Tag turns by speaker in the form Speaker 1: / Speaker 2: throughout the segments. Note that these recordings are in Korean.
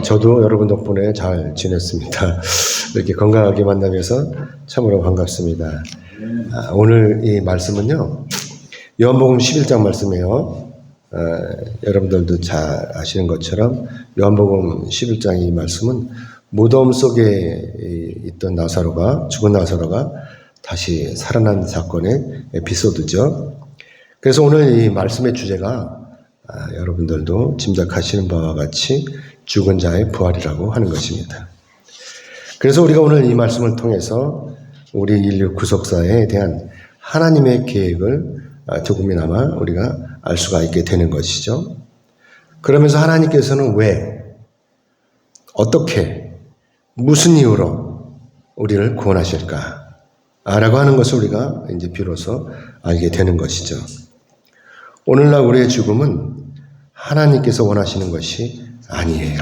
Speaker 1: 저도 여러분 덕분에 잘 지냈습니다. 이렇게 건강하게 만나면서 참으로 반갑습니다. 오늘 이 말씀은요, 요한복음 11장 말씀이에요. 여러분들도 잘 아시는 것처럼 요한복음 11장 이 말씀은 무덤 속에 있던 죽은 나사로가 다시 살아난 사건의 에피소드죠. 그래서 오늘 이 말씀의 주제가 여러분들도 짐작하시는 바와 같이 죽은 자의 부활이라고 하는 것입니다. 그래서 우리가 오늘 이 말씀을 통해서 우리 인류 구속사에 대한 하나님의 계획을 조금이나마 우리가 알 수가 있게 되는 것이죠. 그러면서 하나님께서는 왜, 어떻게, 무슨 이유로 우리를 구원하실까? 라고 하는 것을 우리가 이제 비로소 알게 되는 것이죠. 오늘날 우리의 죽음은 하나님께서 원하시는 것이 아니에요.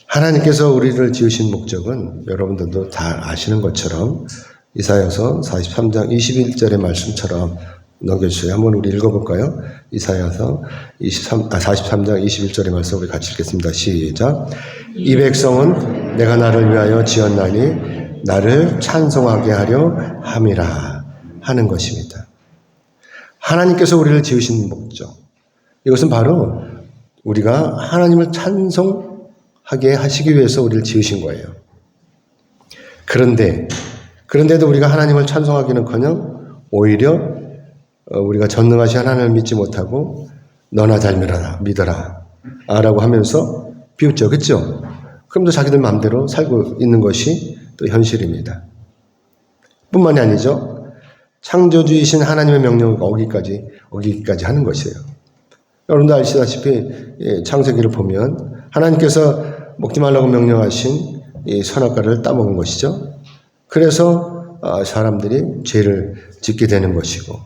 Speaker 1: 하나님께서 우리를 지으신 목적은 여러분들도 다 아시는 것처럼 이사야서 43장 21절의 말씀처럼 넘겨주세요. 한번 우리 읽어볼까요? 이사야서 43장 21절의 말씀 우리 같이 읽겠습니다. 시작. 이 백성은 내가 나를 위하여 지었나니 나를 찬송하게 하려 함이라 하는 것입니다. 하나님께서 우리를 지으신 목적, 이것은 바로 우리가 하나님을 찬송하게 하시기 위해서 우리를 지으신 거예요. 그런데도 우리가 하나님을 찬송하기는커녕 오히려 우리가 전능하신 하나님을 믿지 못하고 너나 잘 믿어라 라고 하면서 비웃죠. 그렇죠? 그럼 또 자기들 마음대로 살고 있는 것이 또 현실입니다. 뿐만이 아니죠. 창조주이신 하나님의 명령을 어기기까지 하는 것이에요. 여러분도 아시다시피 창세기를 보면 하나님께서 먹지 말라고 명령하신 이 선악과를 따먹은 것이죠. 그래서 사람들이 죄를 짓게 되는 것이고,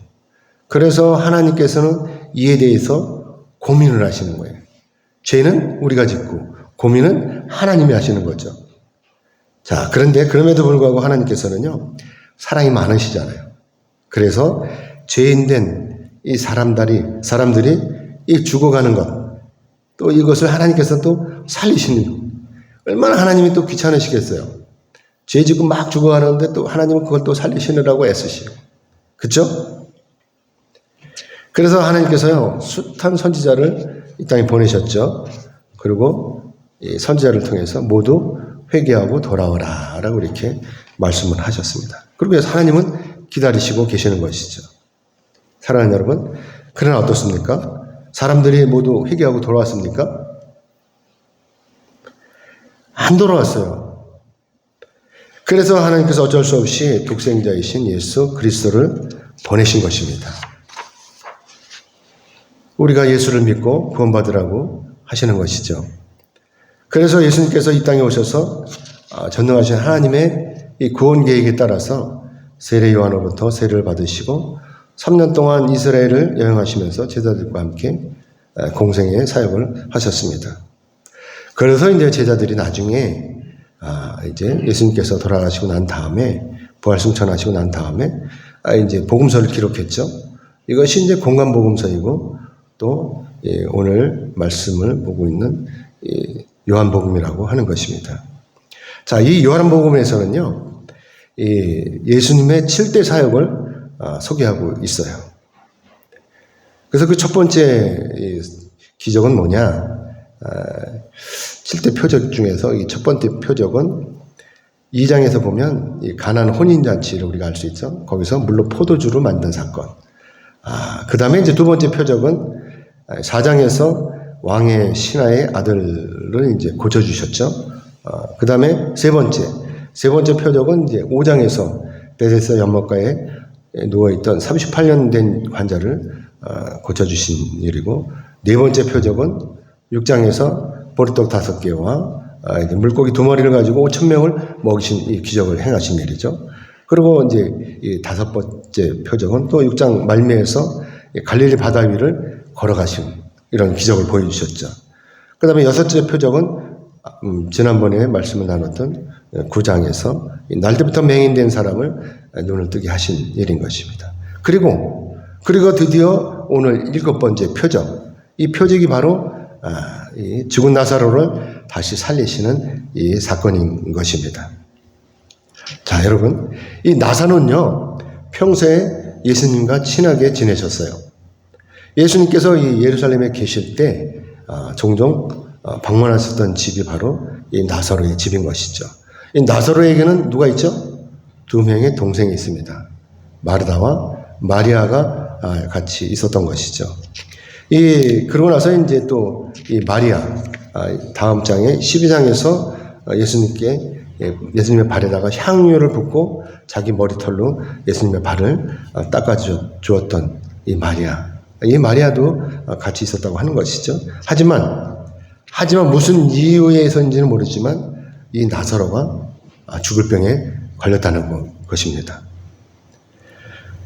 Speaker 1: 그래서 하나님께서는 이에 대해서 고민을 하시는 거예요. 죄는 우리가 짓고 고민은 하나님이 하시는 거죠. 자, 그런데 그럼에도 불구하고 하나님께서는요, 사랑이 많으시잖아요. 그래서 죄인된 이 사람들이 이 죽어가는 것, 또 이것을 하나님께서 또 살리시는 것. 얼마나 하나님이 또 귀찮으시겠어요. 죄 짓고 막 죽어가는데 또 하나님은 그걸 또 살리시느라고 애쓰시고. 그렇죠? 그래서 하나님께서요, 숱한 선지자를 이 땅에 보내셨죠. 그리고 이 선지자를 통해서 모두 회개하고 돌아오라 라고 이렇게 말씀을 하셨습니다. 그리고 그래서 하나님은 기다리시고 계시는 것이죠. 사랑하는 여러분, 그러나 어떻습니까? 사람들이 모두 회개하고 돌아왔습니까? 안 돌아왔어요. 그래서 하나님께서 어쩔 수 없이 독생자이신 예수 그리스도를 보내신 것입니다. 우리가 예수를 믿고 구원받으라고 하시는 것이죠. 그래서 예수님께서 이 땅에 오셔서 전능하신 하나님의 이 구원 계획에 따라서 세례 요한으로부터 세례를 받으시고 3년 동안 이스라엘을 여행하시면서 제자들과 함께 공생의 사역을 하셨습니다. 그래서 이제 제자들이 나중에 이제 예수님께서 돌아가시고 난 다음에 부활승천하시고 난 다음에 이제 복음서를 기록했죠. 이것이 이제 공간 복음서이고 또 오늘 말씀을 보고 있는 요한복음이라고 하는 것입니다. 자, 이 요한복음에서는요, 예수님의 7대 사역을 소개하고 있어요. 그래서 그 첫 번째 기적은 뭐냐? 7대 표적 중에서 이 첫 번째 표적은 2장에서 보면 이 가나안 혼인잔치를 우리가 알 수 있죠. 거기서 물로 포도주로 만든 사건. 그 다음에 이제 두 번째 표적은 4장에서 왕의 신하의 아들을 이제 고쳐주셨죠. 그 다음에 세 번째 표적은 이제 5장에서 베데스다 연못가에 누워있던 38년 된 환자를 고쳐주신 일이고, 네 번째 표적은 6장에서 보리떡 5개와 물고기 2마리를 가지고 5,000명을 먹이신 이 기적을 행하신 일이죠. 그리고 이제 이 5번째 표적은 또 6장 말미에서 갈릴리 바다 위를 걸어가신 이런 기적을 보여주셨죠. 그 다음에 6째 표적은 지난번에 말씀을 나눴던 9장에서 날때부터 맹인된 사람을 눈을 뜨게 하신 일인 것입니다. 그리고 드디어 오늘 7번째 표적, 이 표적이 바로 이 죽은 나사로를 다시 살리시는 이 사건인 것입니다. 자, 여러분, 이 나사로는요, 평소에 예수님과 친하게 지내셨어요. 예수님께서 이 예루살렘에 계실 때 종종 방문하셨던 집이 바로 이 나사로의 집인 것이죠. 이 나사로에게는 누가 있죠? 두 명의 동생이 있습니다. 마르다와 마리아가 같이 있었던 것이죠. 그러고 나서 이제 또 이 마리아, 다음 장에 12장에서 예수님의 발에다가 향유를 붓고 자기 머리털로 예수님의 발을 닦아 주었던 이 마리아도 같이 있었다고 하는 것이죠. 하지만 무슨 이유에서인지는 모르지만 이 나사로가 죽을 병에 걸렸다는 것입니다.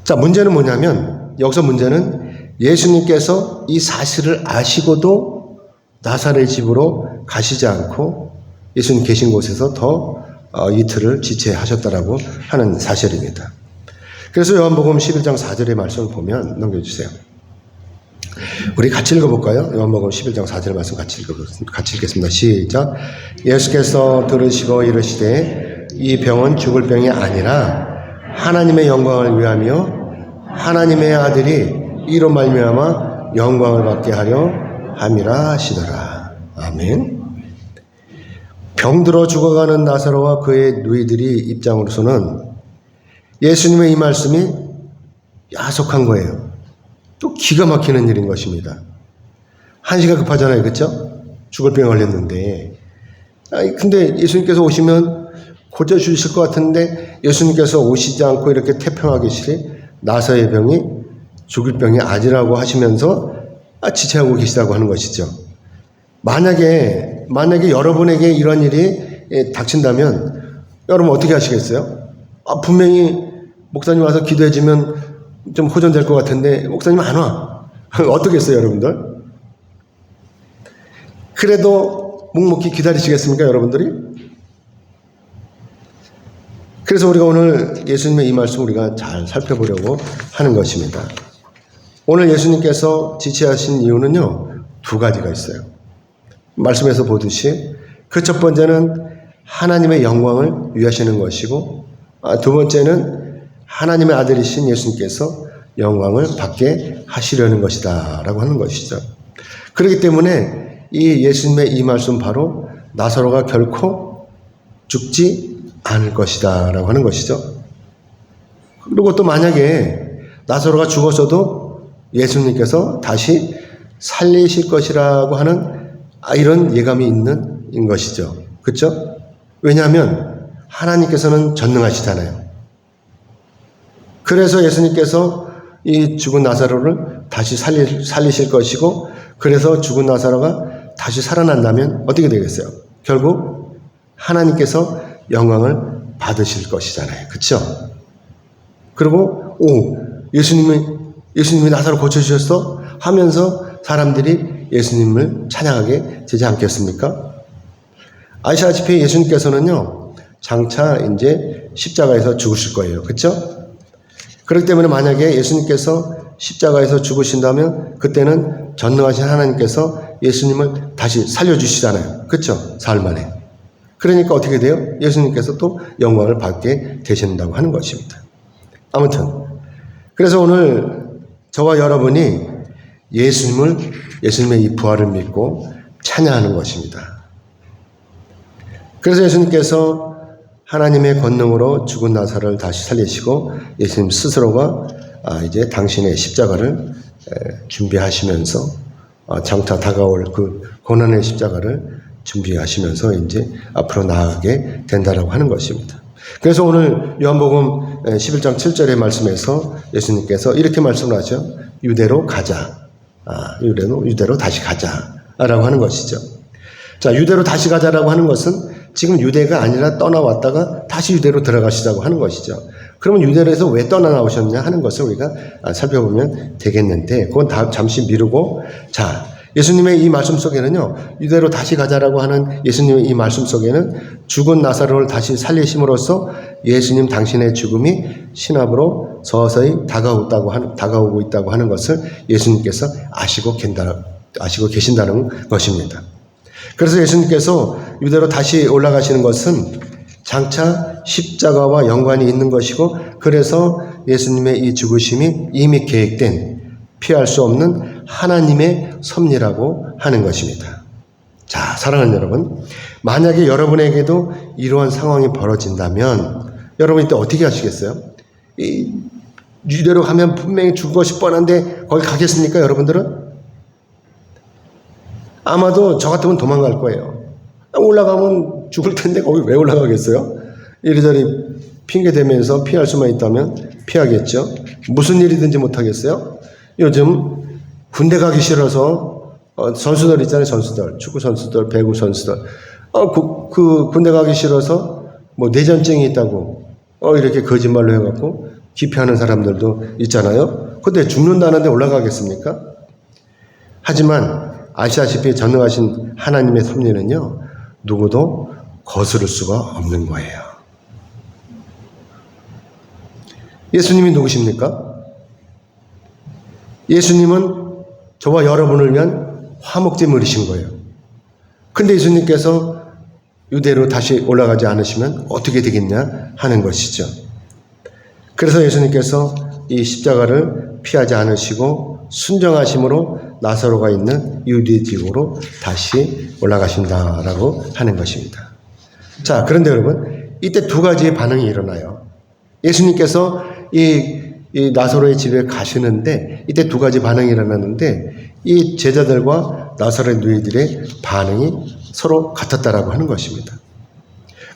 Speaker 1: 자, 문제는 뭐냐면, 여기서 문제는 예수님께서 이 사실을 아시고도 나사로의 집으로 가시지 않고 예수님 계신 곳에서 더 이틀을 지체하셨다라고 하는 사실입니다. 그래서 요한복음 11장 4절의 말씀을 보면 넘겨주세요. 우리 같이 읽어볼까요? 요한복음 11장 4절 말씀 같이 읽겠습니다. 시작. 예수께서 들으시고 이르시되 이 병은 죽을 병이 아니라 하나님의 영광을 위하며 하나님의 아들이 이로 말미암아 영광을 받게 하려 함이라 하시더라. 아멘. 병들어 죽어가는 나사로와 그의 누이들이 입장으로서는 예수님의 이 말씀이 야속한 거예요. 또 기가 막히는 일인 것입니다. 한시가 급하잖아요. 그렇죠? 죽을 병에 걸렸는데. 근데 예수님께서 오시면 고쳐주실 것 같은데 예수님께서 오시지 않고 이렇게 태평하게 계시리 나사로의 병이 죽을 병이 아니라고 하시면서 지체하고 계시다고 하는 것이죠. 만약에 여러분에게 이런 일이 닥친다면 여러분 어떻게 하시겠어요? 분명히 목사님 와서 기도해주면 좀 호전될 것 같은데 목사님 안 와. 어떻게 했어요, 여러분들? 그래도 묵묵히 기다리시겠습니까, 여러분들이? 그래서 우리가 오늘 예수님의 이 말씀 우리가 잘 살펴보려고 하는 것입니다. 오늘 예수님께서 지체하신 이유는요, 두 가지가 있어요. 말씀에서 보듯이 그 첫 번째는 하나님의 영광을 위하시는 것이고, 두 번째는 하나님의 아들이신 예수님께서 영광을 받게 하시려는 것이다 라고 하는 것이죠. 그렇기 때문에 이 예수님의 이 말씀 바로 나사로가 결코 죽지 않을 것이다 라고 하는 것이죠. 그리고 또 만약에 나사로가 죽었어도 예수님께서 다시 살리실 것이라고 하는 이런 예감이 있는 것이죠. 그렇죠? 왜냐하면 하나님께서는 전능하시잖아요. 그래서 예수님께서 이 죽은 나사로를 다시 살리실 것이고, 그래서 죽은 나사로가 다시 살아난다면 어떻게 되겠어요? 결국 하나님께서 영광을 받으실 것이잖아요. 그렇죠? 그리고 예수님이 나사로 고쳐주셨어? 하면서 사람들이 예수님을 찬양하게 되지 않겠습니까? 아시다시피 예수님께서는요, 장차 이제 십자가에서 죽으실 거예요. 그렇죠? 그렇기 때문에 만약에 예수님께서 십자가에서 죽으신다면 그때는 전능하신 하나님께서 예수님을 다시 살려주시잖아요. 그렇죠? 사흘 만에. 그러니까 어떻게 돼요? 예수님께서 또 영광을 받게 되신다고 하는 것입니다. 아무튼 그래서 오늘 저와 여러분이 예수님의 이 부활을 믿고 찬양하는 것입니다. 그래서 예수님께서 하나님의 권능으로 죽은 나사로를 다시 살리시고 예수님 스스로가 이제 당신의 십자가를 준비하시면서 장차 다가올 그 고난의 십자가를 준비하시면서 이제 앞으로 나아가게 된다라고 하는 것입니다. 그래서 오늘 요한복음 11장 7절의 말씀에서 예수님께서 이렇게 말씀을 하죠. 유대로 가자. 유대로 다시 가자라고 하는 것이죠. 자, 유대로 다시 가자라고 하는 것은 지금 유대가 아니라 떠나왔다가 다시 유대로 들어가시자고 하는 것이죠. 그러면 유대로에서 왜 떠나나오셨냐 하는 것을 우리가 살펴보면 되겠는데, 그건 잠시 미루고, 자, 예수님의 이 말씀 속에는요, 유대로 다시 가자라고 하는 예수님의 이 말씀 속에는 죽은 나사로를 다시 살리심으로써 예수님 당신의 죽음이 신압으로 서서히 다가오고 있다고 하는 것을 예수님께서 아시고 계신다는 것입니다. 그래서 예수님께서 유대로 다시 올라가시는 것은 장차 십자가와 연관이 있는 것이고, 그래서 예수님의 이 죽으심이 이미 계획된 피할 수 없는 하나님의 섭리라고 하는 것입니다. 자, 사랑하는 여러분, 만약에 여러분에게도 이러한 상황이 벌어진다면 여러분 이때 어떻게 하시겠어요? 이 유대로 가면 분명히 죽을 것이 뻔한데 거기 가겠습니까, 여러분들은? 아마도 저 같으면 도망갈 거예요. 올라가면 죽을 텐데 거기 왜 올라가겠어요? 이리저리 핑계대면서 피할 수만 있다면 피하겠죠. 무슨 일이든지 못하겠어요? 요즘 군대 가기 싫어서 선수들 있잖아요. 선수들, 축구 선수들, 배구 선수들. 군대 가기 싫어서 뭐 내전증이 있다고 이렇게 거짓말로 해갖고 기피하는 사람들도 있잖아요. 근데 죽는다는데 올라가겠습니까? 하지만 아시다시피 전능하신 하나님의 섭리는요, 누구도 거스를 수가 없는 거예요. 예수님이 누구십니까? 예수님은 저와 여러분을 위한 화목제물이신 거예요. 근데 예수님께서 유대로 다시 올라가지 않으시면 어떻게 되겠냐 하는 것이죠. 그래서 예수님께서 이 십자가를 피하지 않으시고 순정하심으로 나사로가 있는 유대 지역으로 다시 올라가신다라고 하는 것입니다. 자, 그런데 여러분, 이때 두 가지의 반응이 일어나요. 예수님께서 이 나사로의 집에 가시는데 이때 두 가지 반응이 일어났는데 이 제자들과 나사로의 누이들의 반응이 서로 같았다라고 하는 것입니다.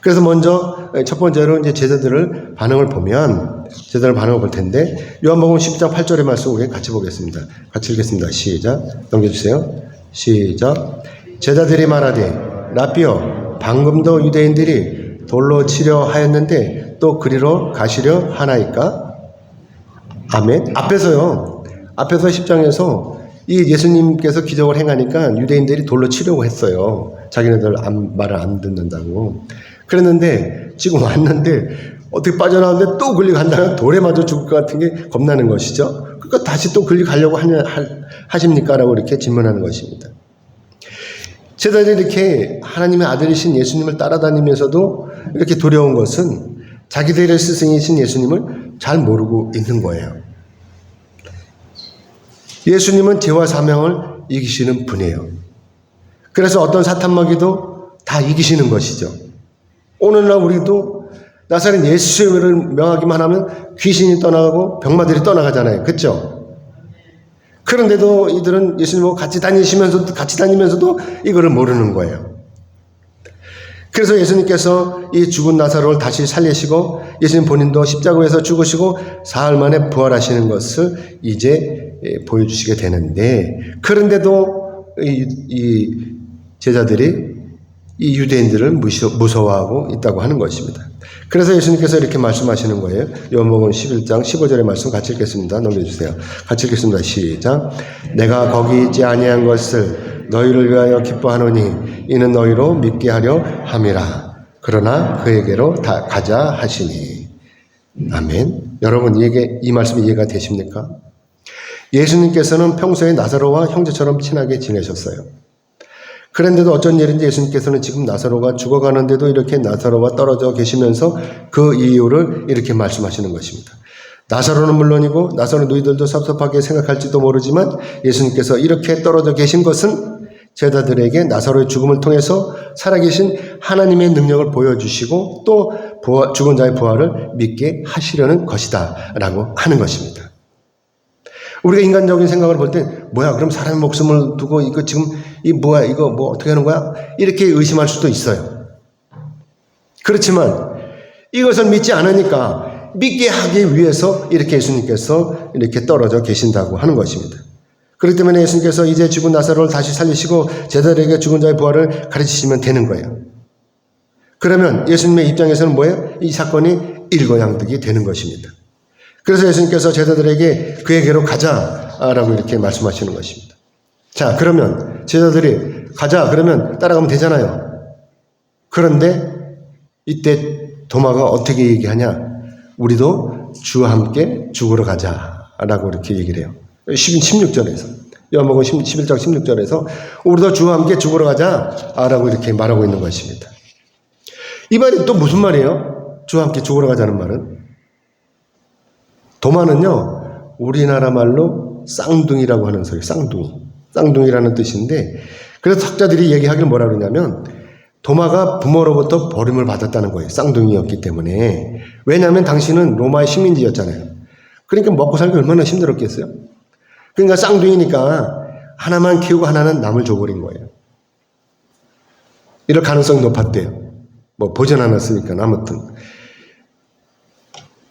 Speaker 1: 그래서 먼저 첫 번째로 이제 제자들을 반응을 보면 제자들 반응을 볼 텐데 요한복음 10장 8절의 말씀 우리 같이 보겠습니다. 같이 읽겠습니다. 시작. 넘겨주세요. 시작. 제자들이 말하되 라삐여 방금도 유대인들이 돌로 치려 하였는데 또 그리로 가시려 하나이까? 아멘. 앞에서 10장에서 이 예수님께서 기적을 행하니까 유대인들이 돌로 치려고 했어요. 자기네들 말을 안 듣는다고. 그랬는데 지금 왔는데 어떻게 빠져나왔는데 또 끌려간다면 돌에 맞아 죽을 것 같은 게 겁나는 것이죠. 그러니까 다시 또 끌려가려고 하십니까? 라고 이렇게 질문하는 것입니다. 제자들이 이렇게 하나님의 아들이신 예수님을 따라다니면서도 이렇게 두려운 것은 자기들의 스승이신 예수님을 잘 모르고 있는 거예요. 예수님은 죄와 사명을 이기시는 분이에요. 그래서 어떤 사탄마귀도 다 이기시는 것이죠. 오늘날 우리도 나사렛 예수를 명하기만 하면 귀신이 떠나가고 병마들이 떠나가잖아요. 그렇죠? 그런데도 이들은 예수님하고 같이 다니면서도 이거를 모르는 거예요. 그래서 예수님께서 이 죽은 나사로를 다시 살리시고 예수님 본인도 십자가에서 죽으시고 사흘 만에 부활하시는 것을 이제 보여주시게 되는데, 그런데도 이 제자들이 이 유대인들을 무서워하고 있다고 하는 것입니다. 그래서 예수님께서 이렇게 말씀하시는 거예요. 요한복음 11장 15절의 말씀 같이 읽겠습니다. 넘겨주세요. 같이 읽겠습니다. 시작. 내가 거기 있지 아니한 것을 너희를 위하여 기뻐하노니 이는 너희로 믿게 하려 함이라. 그러나 그에게로 다 가자 하시니. 아멘. 여러분, 이 말씀이 이해가 되십니까? 예수님께서는 평소에 나사로와 형제처럼 친하게 지내셨어요. 그런데도 어쩐 일인지 예수님께서는 지금 나사로가 죽어가는데도 이렇게 나사로와 떨어져 계시면서 그 이유를 이렇게 말씀하시는 것입니다. 나사로는 물론이고 나사로 누이들도 섭섭하게 생각할지도 모르지만 예수님께서 이렇게 떨어져 계신 것은 제자들에게 나사로의 죽음을 통해서 살아계신 하나님의 능력을 보여주시고 또 죽은 자의 부활을 믿게 하시려는 것이다 라고 하는 것입니다. 우리가 인간적인 생각을 볼 때 뭐야, 그럼 사람의 목숨을 두고 이거 지금 뭐야, 이거 뭐 어떻게 하는 거야? 이렇게 의심할 수도 있어요. 그렇지만 이것을 믿지 않으니까 믿게 하기 위해서 이렇게 예수님께서 이렇게 떨어져 계신다고 하는 것입니다. 그렇기 때문에 예수님께서 이제 죽은 나사로를 다시 살리시고 제자들에게 죽은 자의 부활을 가르치시면 되는 거예요. 그러면 예수님의 입장에서는 뭐예요? 이 사건이 일거양득이 되는 것입니다. 그래서 예수님께서 제자들에게 그에게로 가자라고 이렇게 말씀하시는 것입니다. 자, 그러면 제자들이 가자 그러면 따라가면 되잖아요. 그런데 이때 도마가 어떻게 얘기하냐? 우리도 주와 함께 죽으러 가자라고 이렇게 얘기를 해요. 16절에서. 요한복음 11장 16절에서 우리도 주와 함께 죽으러 가자 라고 이렇게 말하고 있는 것입니다. 이 말이 또 무슨 말이에요? 주와 함께 죽으러 가자는 말은? 도마는요, 우리나라 말로 쌍둥이라고 하는 소리, 쌍둥이라는 뜻인데, 그래서 학자들이 얘기하길 뭐라 그러냐면, 도마가 부모로부터 버림을 받았다는 거예요. 쌍둥이였기 때문에. 왜냐하면 당신은 로마의 식민지였잖아요. 그러니까 먹고 살기 얼마나 힘들었겠어요? 그러니까 쌍둥이니까 하나만 키우고 하나는 남을 줘버린 거예요. 이럴 가능성이 높았대요. 뭐 보전 않았으니까. 아무튼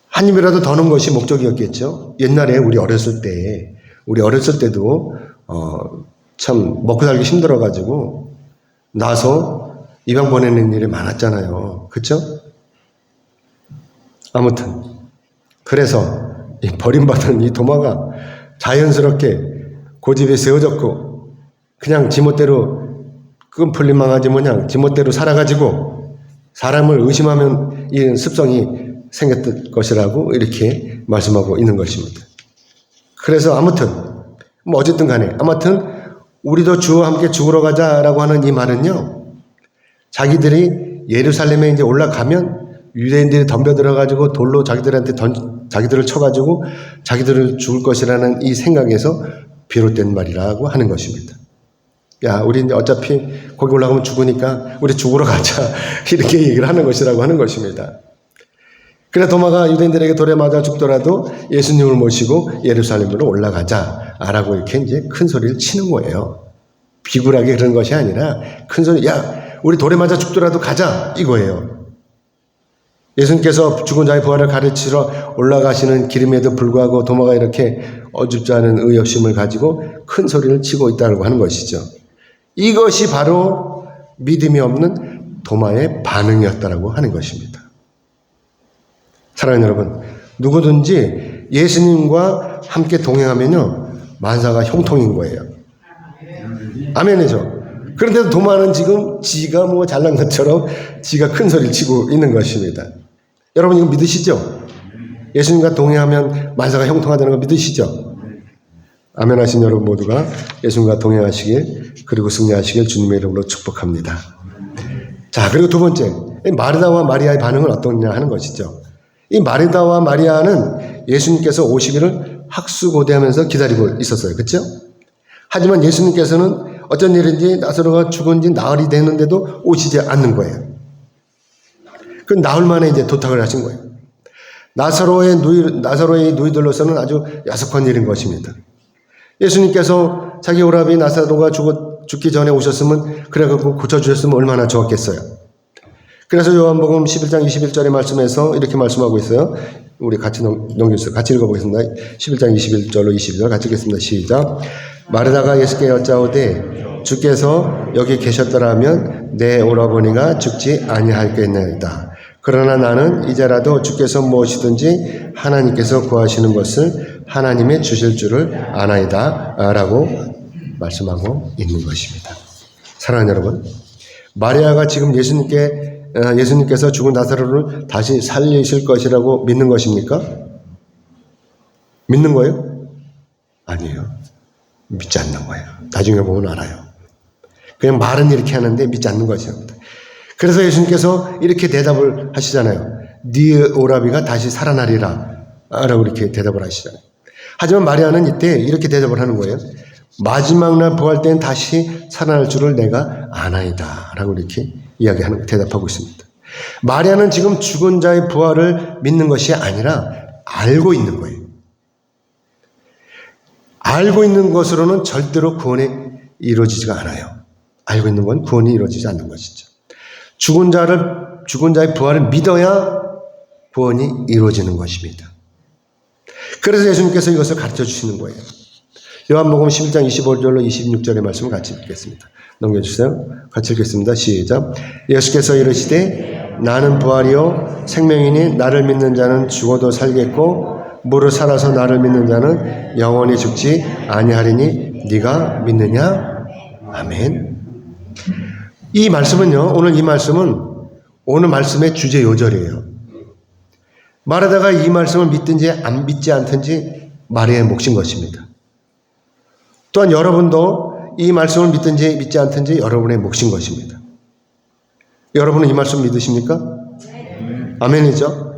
Speaker 1: 한 입이라도 더 넣은 것이 목적이었겠죠. 옛날에 우리 어렸을 때도 참 먹고 살기 힘들어가지고 나서 이방 보내는 일이 많았잖아요. 그렇죠? 아무튼 그래서 이 버림받은 이 도마가 자연스럽게 고집에 세워졌고 그냥 지멋대로 끈풀린 망아지 모양 지멋대로 살아가지고 사람을 의심하면 이런 습성이 생겼을 것이라고 이렇게 말씀하고 있는 것입니다. 그래서 아무튼 뭐 어쨌든 간에 아무튼 우리도 주와 함께 죽으러 가자라고 하는 이 말은요, 자기들이 예루살렘에 이제 올라가면 유대인들이 덤벼들어가지고 돌로 자기들을 쳐가지고 자기들을 죽을 것이라는 이 생각에서 비롯된 말이라고 하는 것입니다. 야, 우리 이제 어차피 거기 올라가면 죽으니까 우리 죽으러 가자. 이렇게 얘기를 하는 것이라고 하는 것입니다. 그래서 도마가 유대인들에게 돌에 맞아 죽더라도 예수님을 모시고 예루살렘으로 올라가자. 라고 이렇게 이제 큰 소리를 치는 거예요. 비굴하게 그런 것이 아니라 큰 소리, 야, 우리 돌에 맞아 죽더라도 가자. 이거예요. 예수님께서 죽은 자의 부활을 가르치러 올라가시는 길임에도 불구하고 도마가 이렇게 어줍지 않은 의욕심을 가지고 큰 소리를 치고 있다고 하는 것이죠. 이것이 바로 믿음이 없는 도마의 반응이었다고 하는 것입니다. 사랑하는 여러분, 누구든지 예수님과 함께 동행하면요, 만사가 형통인 거예요. 아멘이죠. 그런데도 도마는 지금 지가 뭐 잘난 것처럼 지가 큰 소리를 치고 있는 것입니다. 여러분 이거 믿으시죠? 예수님과 동행하면 만사가 형통하다는 거 믿으시죠? 아멘 하신 여러분 모두가 예수님과 동행하시길 그리고 승리하시길 주님의 이름으로 축복합니다. 자, 그리고 두 번째, 마르다와 마리아의 반응은 어떠냐 하는 것이죠. 이 마르다와 마리아는 예수님께서 오시기를 학수고대하면서 기다리고 있었어요. 그렇죠? 하지만 예수님께서는 어쩐 일인지 나사로가 죽은 지 나흘이 되는데도 오시지 않는 거예요. 그 나흘 만에 이제 도착을 하신 거예요. 나사로의 누이들로서는 아주 야속한 일인 것입니다. 예수님께서 자기 오라비 나사로가 죽기 전에 오셨으면 그래갖고 고쳐주셨으면 얼마나 좋았겠어요. 그래서 요한복음 11장 21절의 말씀에서 이렇게 말씀하고 있어요. 우리 같이 넘겨주세요. 같이 읽어보겠습니다. 11장 21절로 22절 같이 읽겠습니다. 시작. 마르다가 예수께 여짜오되 주께서 여기 계셨더라면 내 오라버니가 죽지 아니할겠나이다. 그러나 나는 이제라도 주께서 무엇이든지 하나님께서 구하시는 것을 하나님의 주실 줄을 아나이다 라고 말씀하고 있는 것입니다. 사랑하는 여러분, 마리아가 지금 예수님께서 죽은 나사로를 다시 살리실 것이라고 믿는 것입니까? 믿는 거예요? 아니에요. 믿지 않는 거예요. 나중에 보면 알아요. 그냥 말은 이렇게 하는데 믿지 않는 것입니다. 그래서 예수님께서 이렇게 대답을 하시잖아요. 네 오라비가 다시 살아나리라 라고 이렇게 대답을 하시잖아요. 하지만 마리아는 이때 이렇게 대답을 하는 거예요. 마지막 날 부활 때는 다시 살아날 줄을 내가 아나이다 라고 이렇게 대답하고 있습니다. 마리아는 지금 죽은 자의 부활을 믿는 것이 아니라 알고 있는 거예요. 알고 있는 것으로는 절대로 구원이 이루어지지가 않아요. 알고 있는 건 구원이 이루어지지 않는 것이죠. 죽은 자의 부활을 믿어야 구원이 이루어지는 것입니다. 그래서 예수님께서 이것을 가르쳐 주시는 거예요. 요한복음 11장 25절로 26절의 말씀을 같이 읽겠습니다. 넘겨주세요. 같이 읽겠습니다. 시작. 예수께서 이르시되 나는 부활이요 생명이니 나를 믿는 자는 죽어도 살겠고 무릇 살아서 나를 믿는 자는 영원히 죽지 아니하리니 네가 믿느냐? 아멘. 이 말씀은요, 오늘 말씀의 주제 요절이에요. 마르다가 이 말씀을 믿든지 안 믿지 않든지 마리아의 몫인 것입니다. 또한 여러분도 이 말씀을 믿든지 믿지 않든지 여러분의 몫인 것입니다. 여러분은 이 말씀 믿으십니까? 네. 아멘이죠.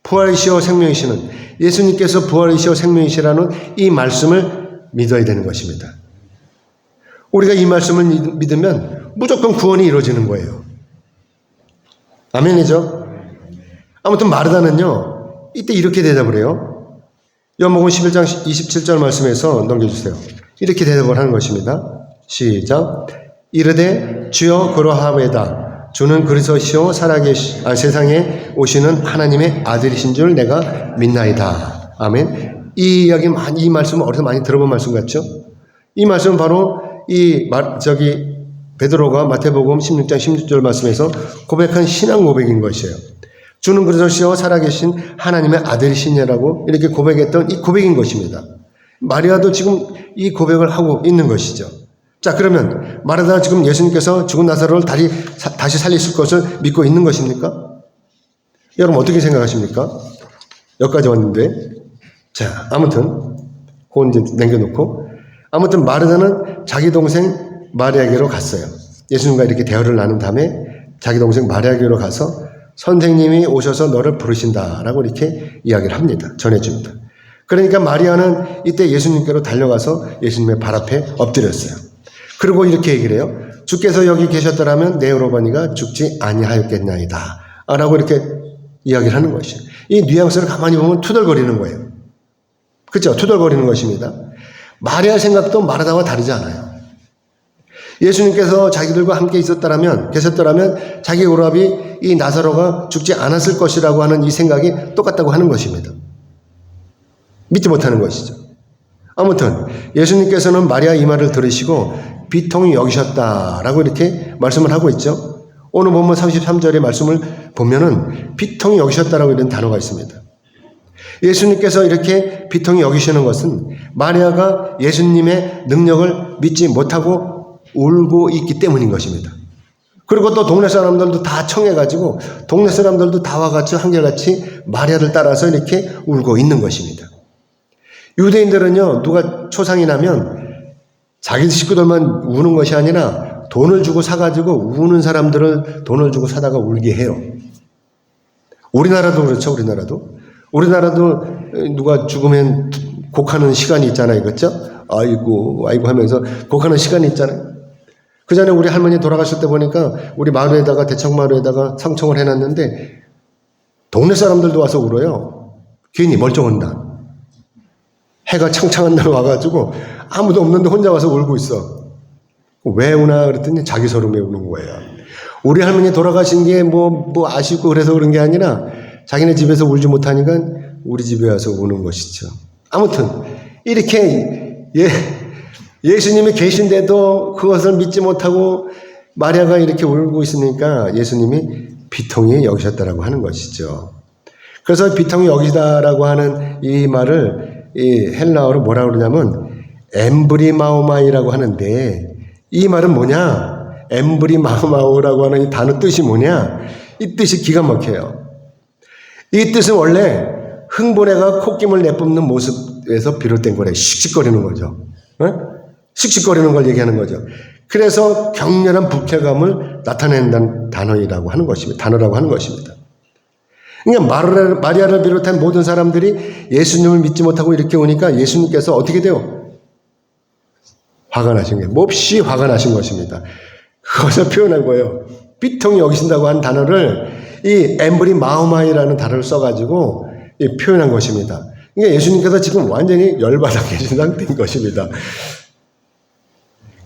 Speaker 1: 부활이시오 생명이시는 예수님께서 부활이시오 생명이시라는 이 말씀을 믿어야 되는 것입니다. 우리가 이 말씀을 믿으면 무조건 구원이 이루어지는 거예요. 아멘이죠. 아무튼 마르다는요, 이때 이렇게 대답을 해요. 요한복음 11장 27절 말씀에서 넘겨주세요. 이렇게 대답을 하는 것입니다. 시작. 이르되 주여 그러하오이다. 주는 그리스도시요 세상에 오시는 하나님의 아들이신 줄 내가 믿나이다. 아멘. 이 이야기 이 말씀은 어디서 많이 들어본 말씀 같죠? 이 말씀은 바로 베드로가 마태복음 16장 16절 말씀에서 고백한 신앙 고백인 것이에요. 주는 그리스도시요 살아계신 하나님의 아들이시냐라고 이렇게 고백했던 이 고백인 것입니다. 마리아도 지금 이 고백을 하고 있는 것이죠. 자, 그러면 마르다가 지금 예수님께서 죽은 나사로를 다시 살리실 것을 믿고 있는 것입니까? 여러분 어떻게 생각하십니까? 여기까지 왔는데, 자, 아무튼 그건 이제 남겨놓고, 아무튼 마르다는 자기 동생 마리아에게로 갔어요. 예수님과 이렇게 대화를 나눈 다음에 자기 동생 마리아에게로 가서 선생님이 오셔서 너를 부르신다라고 이렇게 이야기를 합니다. 전해줍니다. 그러니까 마리아는 이때 예수님께로 달려가서 예수님의 발 앞에 엎드렸어요. 그리고 이렇게 얘기를 해요. 주께서 여기 계셨더라면 내 오라버니가 죽지 아니하였겠나이다. 라고 이렇게 이야기를 하는 것이에요. 이 뉘앙스를 가만히 보면 투덜거리는 거예요. 그렇죠? 투덜거리는 것입니다. 마리아 생각도 마르다와 다르지 않아요. 예수님께서 자기들과 함께 계셨더라면 자기 오라비 이 나사로가 죽지 않았을 것이라고 하는 이 생각이 똑같다고 하는 것입니다. 믿지 못하는 것이죠. 아무튼 예수님께서는 마리아 이 말을 들으시고 비통히 여기셨다라고 이렇게 말씀을 하고 있죠. 오늘 본문 33절의 말씀을 보면은 비통히 여기셨다라고 이런 단어가 있습니다. 예수님께서 이렇게 비통히 여기시는 것은 마리아가 예수님의 능력을 믿지 못하고 울고 있기 때문인 것입니다. 그리고 또 동네 사람들도 다 청해가지고 동네 사람들도 다 와같이 한결같이 마리아를 따라서 이렇게 울고 있는 것입니다. 유대인들은요, 누가 초상이 나면 자기 식구들만 우는 것이 아니라 돈을 주고 사가지고 우는 사람들을 돈을 주고 사다가 울게 해요. 우리나라도 그렇죠, 우리나라도 누가 죽으면 곡하는 시간이 있잖아요, 그렇죠? 아이고 하면서 곡하는 시간이 있잖아요. 그 전에 우리 할머니 돌아가실 때 보니까 우리 마루에다가 대청마루에다가 상청을 해놨는데 동네 사람들도 와서 울어요. 괜히 멀쩡한 날. 해가 창창한 날 와가지고 아무도 없는데 혼자 와서 울고 있어. 왜 우나 그랬더니 자기 서름에 우는 거예요. 우리 할머니 돌아가신 게 뭐 아쉽고 그래서 그런 게 아니라 자기네 집에서 울지 못하니까 우리 집에 와서 우는 것이죠. 아무튼 이렇게 예수님이 계신데도 그것을 믿지 못하고 마리아가 이렇게 울고 있으니까 예수님이 비통히 여기셨다라고 하는 것이죠. 그래서 비통히 여기다라고 하는 이 말을 이 헬라어로 뭐라고 그러냐면 엠브리마오마이라고 하는데 이 말은 뭐냐? 엠브리마오마오라고 하는 이 단어 뜻이 뭐냐? 이 뜻이 기가 막혀요. 이 뜻은 원래 흥분해가 콧김을 내뿜는 모습에서 비롯된 거래. 씩씩거리는 거죠. 씩씩거리는 걸 얘기하는 거죠. 그래서 격렬한 불쾌감을 나타낸다는 단어라고 하는 것입니다. 그러니까 마리아를 비롯한 모든 사람들이 예수님을 믿지 못하고 이렇게 오니까 예수님께서 어떻게 돼요? 화가 나신 거예요. 몹시 화가 나신 것입니다. 그것을 표현한 거예요. 비통히 여기신다고 한 단어를 이 엠브리마오마이라는 단어를 써가지고 표현한 것입니다. 그러니까 예수님께서 지금 완전히 열받아 계신 상태인 것입니다.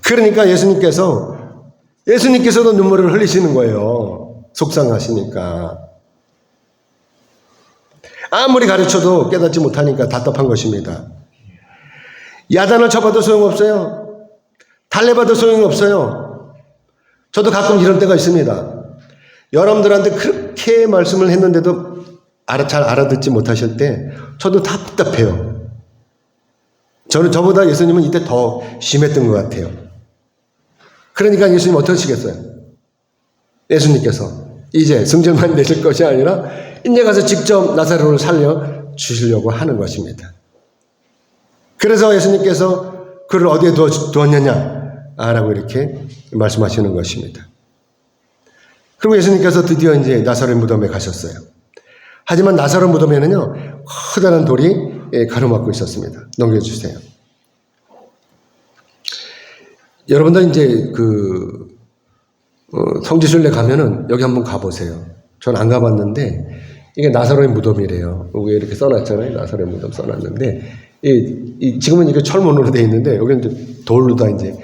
Speaker 1: 그러니까 예수님께서도 눈물을 흘리시는 거예요. 속상하시니까. 아무리 가르쳐도 깨닫지 못하니까 답답한 것입니다. 야단을 쳐봐도 소용없어요. 달래봐도 소용없어요. 저도 가끔 이런 때가 있습니다. 여러분들한테 그렇게 말씀을 했는데도 잘 알아듣지 못하실 때 저도 답답해요. 저보다 예수님은 이때 더 심했던 것 같아요. 그러니까 예수님 어떻게 하시겠어요? 예수님께서 이제 승질만 내실 것이 아니라 이제 가서 직접 나사로를 살려 주시려고 하는 것입니다. 그래서 예수님께서 그를 어디에 두었느냐? 라고 이렇게 말씀하시는 것입니다. 그리고 예수님께서 드디어 이제 나사렛 무덤에 가셨어요. 하지만 나사렛 무덤에는요, 커다란 돌이 가로막고 있었습니다. 넘겨주세요. 여러분들 이제 성지순례 가면은 여기 한번 가보세요. 전 안 가봤는데, 이게 나사렛 무덤이래요. 위에 이렇게 써놨잖아요. 나사렛 무덤 써놨는데, 지금은 이게 철문으로 되어 있는데, 여기는 이제 돌로다 이제,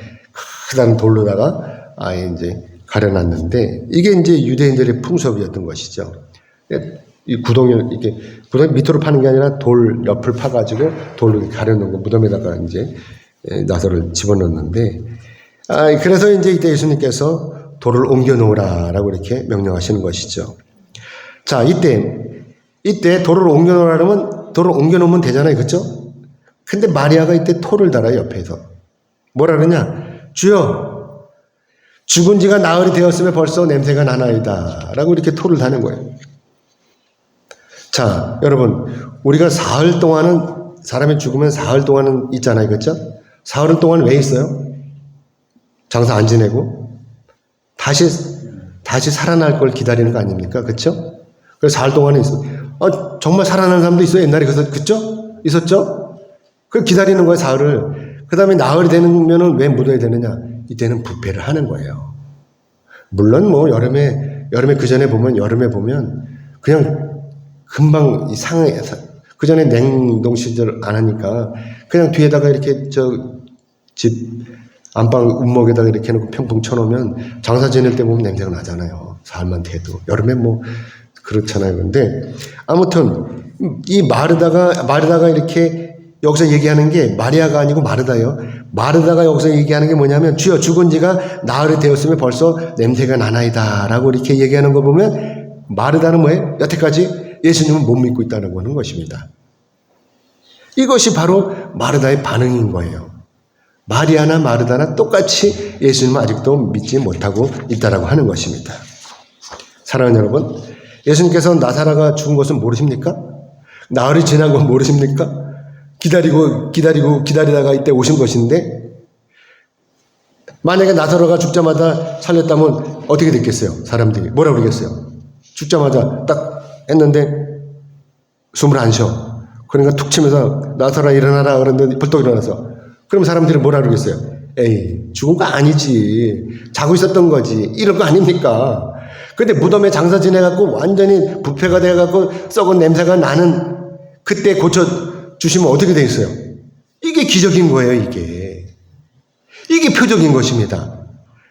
Speaker 1: 크다는 돌로다가 아예 이제 가려놨는데, 이게 이제 유대인들의 풍습이었던 것이죠. 이 구덩이를 이렇게, 구덩이 밑으로 파는 게 아니라 돌 옆을 파가지고 돌로 가려놓은 거, 무덤에다가 이제 나사를 집어넣는데, 그래서 이제 이때 예수님께서 돌을 옮겨 놓으라라고 이렇게 명령하시는 것이죠. 자, 이때 돌을 옮겨 놓으라면 돌을 옮겨 놓으면 되잖아요. 그렇죠? 근데 마리아가 이때 토를 달아요, 옆에서. 뭐라 그러냐? 주여, 죽은 지가 나흘이 되었으면 벌써 냄새가 나나이다. 라고 이렇게 토를 다는 거예요. 자, 여러분, 우리가 사흘 동안은, 사람이 죽으면 사흘 동안은 있잖아요. 그렇죠? 사흘 동안 왜 있어요? 장사 안 지내고 다시 살아날 걸 기다리는 거 아닙니까? 그렇죠? 그래서 사흘 동안에 있어. 정말 살아나는 사람도 있어요. 옛날에 그렇죠? 있었죠? 그 기다리는 거예요, 사흘을. 그다음에 나흘이 되면은 왜 묻어야 되느냐? 이때는 부패를 하는 거예요. 물론 뭐 여름에 여름에 보면 그냥 금방 상해. 그 전에 냉동 시절 안 하니까 그냥 뒤에다가 이렇게 집 안방 운목에다가 이렇게 해놓고 평풍 쳐놓으면 장사 지낼 때 보면 냄새가 나잖아요. 사흘만 돼도. 여름에 뭐 그렇잖아요. 근데 아무튼 이 마르다가 이렇게 여기서 얘기하는 게 마리아가 아니고 마르다예요. 마르다가 여기서 얘기하는 게 뭐냐면 주여 죽은 지가 나흘이 되었으면 벌써 냄새가 나나이다 라고 이렇게 얘기하는 거 보면 마르다는 뭐예요? 여태까지 예수님은 못 믿고 있다는 거는 것입니다. 이것이 바로 마르다의 반응인 거예요. 마리아나 마르다나 똑같이 예수님은 아직도 믿지 못하고 있다라고 하는 것입니다. 사랑하는 여러분, 예수님께서 나사로가 죽은 것은 모르십니까? 나흘이 지난 건 모르십니까? 기다리다가 이때 오신 것인데, 만약에 나사로가 죽자마자 살렸다면 어떻게 됐겠어요? 사람들이 뭐라 그러겠어요? 죽자마자 딱 했는데 숨을 안 쉬어. 그러니까 툭 치면서 나사로가 일어나라 그러는데 벌떡 일어나서. 그럼 사람들이 뭐라 그러겠어요? 에이, 죽은 거 아니지. 자고 있었던 거지. 이런 거 아닙니까? 근데 무덤에 장사 지내갖고 완전히 부패가 돼갖고 썩은 냄새가 나는 그때 고쳐주시면 어떻게 돼 있어요? 이게 기적인 거예요, 이게. 이게 표적인 것입니다.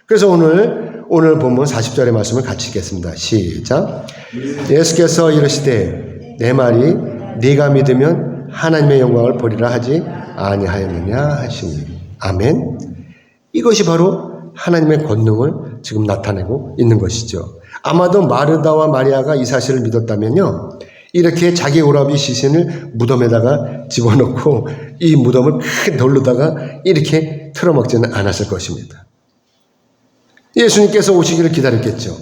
Speaker 1: 그래서 오늘 보면 40절의 말씀을 같이 읽겠습니다. 시작. 예수께서 이르시되 내 말이 네가 믿으면 하나님의 영광을 보리라 하지 아니하였느냐 하시니. 아멘. 이것이 바로 하나님의 권능을 지금 나타내고 있는 것이죠. 아마도 마르다와 마리아가 이 사실을 믿었다면요, 이렇게 자기 오라비 시신을 무덤에다가 집어넣고 이 무덤을 큰 돌로다가 이렇게 틀어먹지는 않았을 것입니다. 예수님께서 오시기를 기다렸겠죠.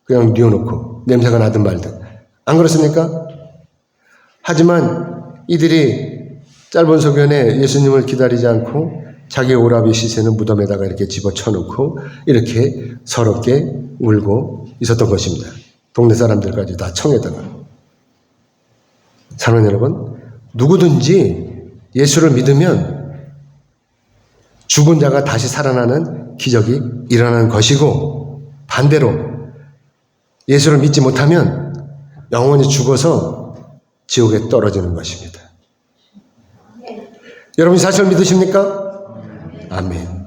Speaker 1: 그냥 뉘어놓고 냄새가 나든 말든. 안 그렇습니까? 하지만 이들이 짧은 소견에 예수님을 기다리지 않고 자기 오라비 시신을 무덤에다가 이렇게 집어쳐놓고 이렇게 서럽게 울고 있었던 것입니다. 동네 사람들까지 다 청에다가. 사랑하는 여러분, 누구든지 예수를 믿으면 죽은 자가 다시 살아나는 기적이 일어나는 것이고, 반대로 예수를 믿지 못하면 영원히 죽어서 지옥에 떨어지는 것입니다. 여러분이 사실을 믿으십니까? 아멘.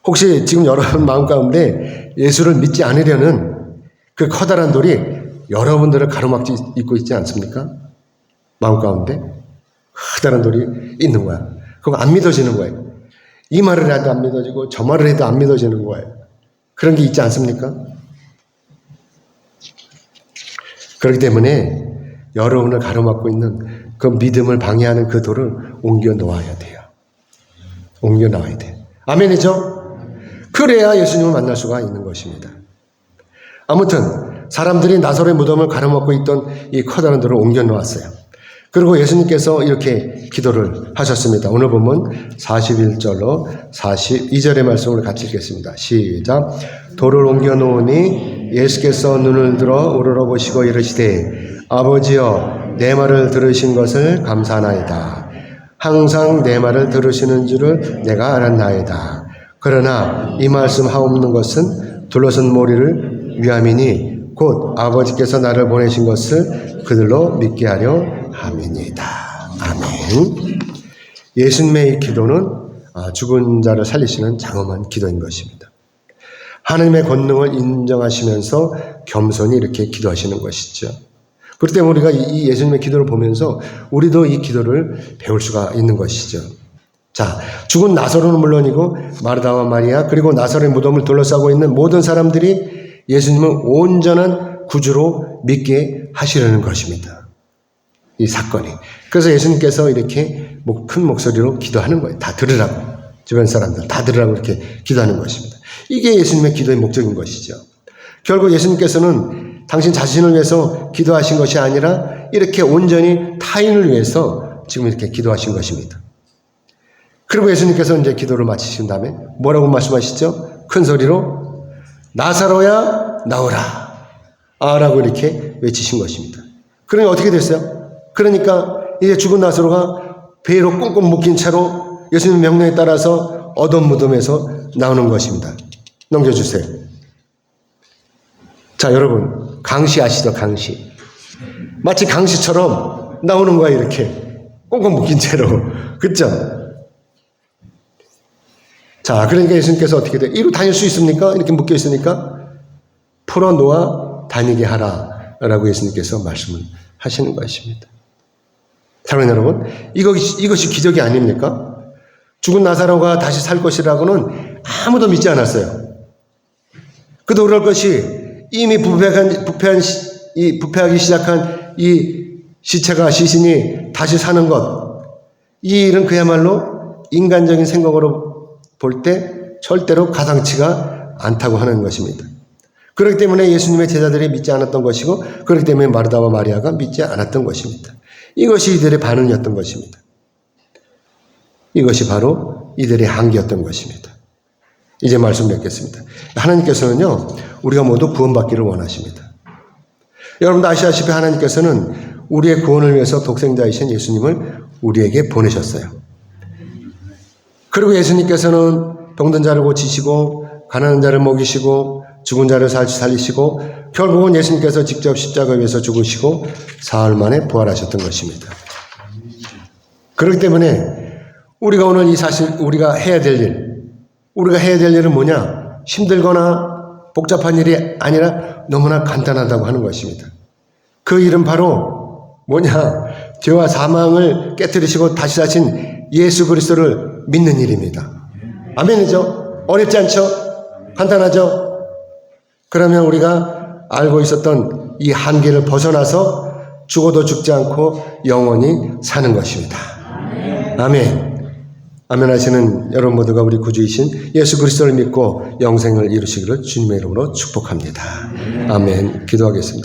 Speaker 1: 혹시 지금 여러분 마음 가운데 예수를 믿지 않으려는 그 커다란 돌이 여러분들을 가로막고 있고 있지 않습니까? 마음 가운데 커다란 돌이 있는 거야. 그거 안 믿어지는 거예요. 이 말을 해도 안 믿어지고 저 말을 해도 안 믿어지는 거예요. 그런 게 있지 않습니까? 그렇기 때문에 여러분을 가로막고 있는 그 믿음을 방해하는 그 돌을 옮겨 놓아야 돼요. 옮겨 나와야 돼요. 아멘이죠? 그래야 예수님을 만날 수가 있는 것입니다. 아무튼 사람들이 나사로의 무덤을 가로막고 있던 이 커다란 돌을 옮겨 놓았어요. 그리고 예수님께서 이렇게 기도를 하셨습니다. 오늘 보면 41절로 42절의 말씀을 같이 읽겠습니다. 시작. 돌을 옮겨 놓으니 예수께서 눈을 들어 우러러보시고 이르시되 아버지여 내 말을 들으신 것을 감사하나이다. 항상 내 말을 들으시는 줄을 내가 알았나이다. 그러나 이 말씀 하옵는 것은 둘러선 모리를 위함이니 곧 아버지께서 나를 보내신 것을 그들로 믿게 하려 함이니이다. 아멘. 예수님의 이 기도는 죽은 자를 살리시는 장엄한 기도인 것입니다. 하나님의 권능을 인정하시면서 겸손히 이렇게 기도하시는 것이죠. 그렇기 때문에 우리가 이 예수님의 기도를 보면서 우리도 이 기도를 배울 수가 있는 것이죠. 자, 죽은 나사로는 물론이고 마르다와 마리아 그리고 나사로의 무덤을 둘러싸고 있는 모든 사람들이 예수님을 온전한 구주로 믿게 하시려는 것입니다. 이 사건이. 그래서 예수님께서 이렇게 큰 목소리로 기도하는 거예요. 다 들으라고. 주변 사람들 다 들으라고 이렇게 기도하는 것입니다. 이게 예수님의 기도의 목적인 것이죠. 결국 예수님께서는 당신 자신을 위해서 기도하신 것이 아니라 이렇게 온전히 타인을 위해서 지금 이렇게 기도하신 것입니다. 그리고 예수님께서 이제 기도를 마치신 다음에 뭐라고 말씀하시죠? 큰 소리로 나사로야 나오라 라고 이렇게 외치신 것입니다. 그러니 어떻게 됐어요? 그러니까 이제 죽은 나사로가 배로 꽁꽁 묶인 채로 예수님 명령에 따라서 어둠 무덤에서 나오는 것입니다. 넘겨주세요. 자, 여러분 강시 아시죠? 강시. 마치 강시처럼 나오는 거야. 이렇게 꽁꽁 묶인 채로. 그렇죠? 자, 그러니까 예수님께서 어떻게 돼요? 이리로 다닐 수 있습니까? 이렇게 묶여 있으니까 풀어놓아 다니게 하라 라고 예수님께서 말씀을 하시는 것입니다. 사랑하는 여러분, 이것이 기적이 아닙니까? 죽은 나사로가 다시 살 것이라고는 아무도 믿지 않았어요. 그도 그럴 것이 이미 부패하기 시작한 이 시신이 다시 사는 것, 이 일은 그야말로 인간적인 생각으로 볼 때 절대로 가상치가 않다고 하는 것입니다. 그렇기 때문에 예수님의 제자들이 믿지 않았던 것이고 그렇기 때문에 마르다와 마리아가 믿지 않았던 것입니다. 이것이 이들의 반응이었던 것입니다. 이것이 바로 이들의 한계였던 것입니다. 이제 말씀 맺겠습니다. 하나님께서는요, 우리가 모두 구원받기를 원하십니다. 여러분도 아시다시피 하나님께서는 우리의 구원을 위해서 독생자이신 예수님을 우리에게 보내셨어요. 그리고 예수님께서는 병든 자를 고치시고 가난한 자를 먹이시고 죽은 자를 살리시고 결국은 예수님께서 직접 십자가에 위해서 죽으시고 사흘 만에 부활하셨던 것입니다. 그렇기 때문에 우리가 오늘 이 사실 우리가 해야 될 일은 뭐냐? 힘들거나 복잡한 일이 아니라 너무나 간단하다고 하는 것입니다. 그 일은 바로 뭐냐? 죄와 사망을 깨뜨리시고 다시 사신 예수 그리스도를 믿는 일입니다. 아멘이죠? 어렵지 않죠? 간단하죠? 그러면 우리가 알고 있었던 이 한계를 벗어나서 죽어도 죽지 않고 영원히 사는 것입니다. 아멘. 아멘 하시는 여러분 모두가 우리 구주이신 예수 그리스도를 믿고 영생을 이루시기를 주님의 이름으로 축복합니다. 아멘. 기도하겠습니다.